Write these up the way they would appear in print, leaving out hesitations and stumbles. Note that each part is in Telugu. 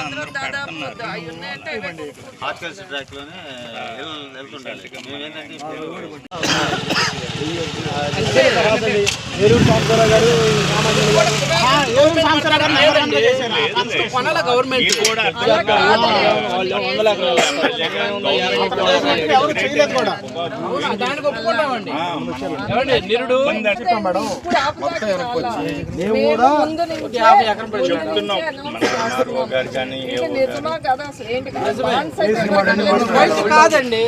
అందరం దాదాపు అవి ఉన్నాయంటే హాస్టల్స్ ట్రాక్ లోనే వెళ్తుండాలి. మేమేంటంటే గవర్నమెంట్ దానికి ఒప్పుకుంటామండి. నిరుడు కాదండి.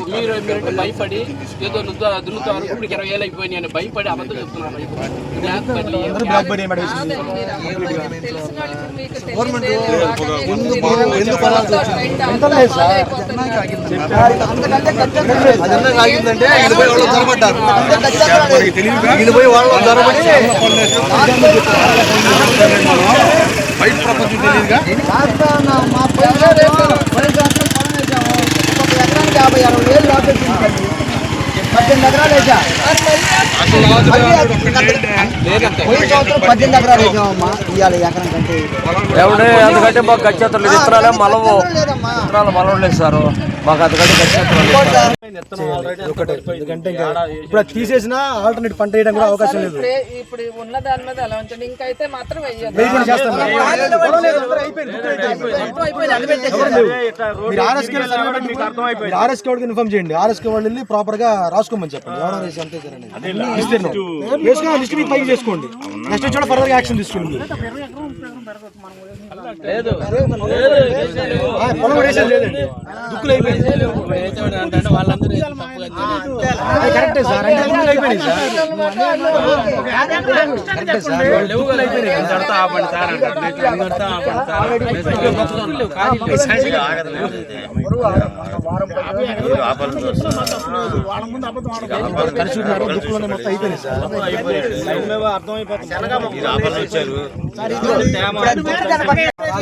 మీరంటే భయపడి ఏదో దున్నుతారు ఇప్పుడు 20,000 అయిపోయినాయి అని భయపడి అబద్ధం చెప్తున్నారు. బయట ప్రపంచం తెలియదుగా 50-60 వేలు లాభం 18 ఎకరాలు వేసా. 18 ఎకరాలు వేసామమ్మా. ఇవాళ ఎకరం కంటే అందుకంటే మాకు గచ్చేతలు విత్తనాలే మలవు విత్తనాలు మలవలేదు సార్. మాకు అందుకంటే గచ్చేతలు ఎందుకంటే ఇప్పుడు తీసేసిన ఆల్టర్నేట్ పంట వేయడం కూడా అవకాశం లేదు. ఇప్పుడు ఉన్న దాని మీద ఎలా ఉంటుంది. ఇంకైతే మాత్రం ఆర్ఎస్కే వాళ్ళకి ఇన్ఫార్మ్ చేయండి. ఆర్ఎస్కే వాళ్ళు వెళ్ళి ప్రాపర్ గా రాసుకోమని చెప్పండి. ఎవరో వేసి అంతే వేసుకుని లిస్ట్ మీకు పైకి చేసుకోండి. నెక్స్ట్ వచ్చి కూడా ఫర్దర్ యాక్షన్ తీసుకోండి. పొలం వేసేది లేదండి. దుక్కులు అయిపోయింది. కరెక్టే సార్. అంటే దుక్కులు అయిపోయినాయి సార్. దుక్కులు మొత్తం అయిపోయినాయి సార్.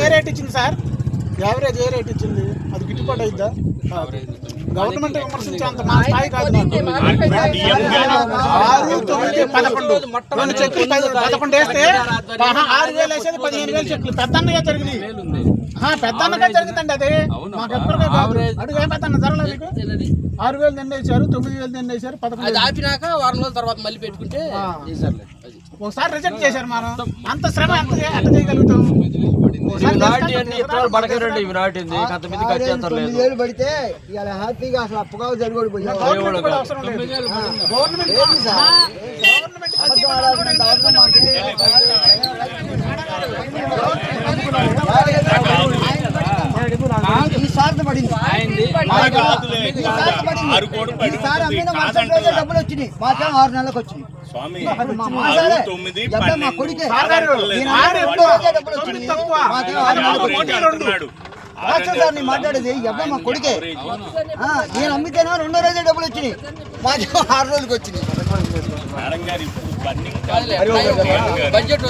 ఏ రేట్ ఇచ్చింది సార్? యావరేజ్ ఏ రేట్ ఇచ్చింది? అది గిట్టుబాటు అయిద్దా? గవర్నమెంట్ విమర్శించేంత మా స్థాయి కాదు. 6, 9, 11 చెక్కులు 11 వేస్తే 6,000 వేసేది 15,000 చెక్కులు పెద్దన్నగా జరిగినాయి. పెద్దన్నగా జరిగిందండి అది. మాకు ఎప్పటికే అడుగు ఏం పెద్దన్న జరగలేదు మీకు? 6,000 నిండేశారు, 9,000 నిండేశారు, 11 ఆపినాక వారం రోజుల తర్వాత మళ్ళీ పెట్టుకుంటే ఒకసారి రిజెక్ట్ చేశారు. మనం అంత శ్రమ ఎంత చేయగలుగుతాం? 9,000 పడితే ఇవాళ హ్యాపీగా అసలు అప్పుగా జరిగిపోయింది. ఈసారి పడింది. ఈసారి అమ్మిన మరుసటి రోజే డబ్బులు వచ్చినాయి. మాకేం 6 నెలలకు వచ్చినాయి. మా కొడుకే మాట్లాడేది అబ్బాయి మా కొడుకే. నేను అమ్మితేనా 2వ రోజే డబ్బులు వచ్చినాయి. మాకేం 6 రోజులకి వచ్చినాయి. బడ్జెట్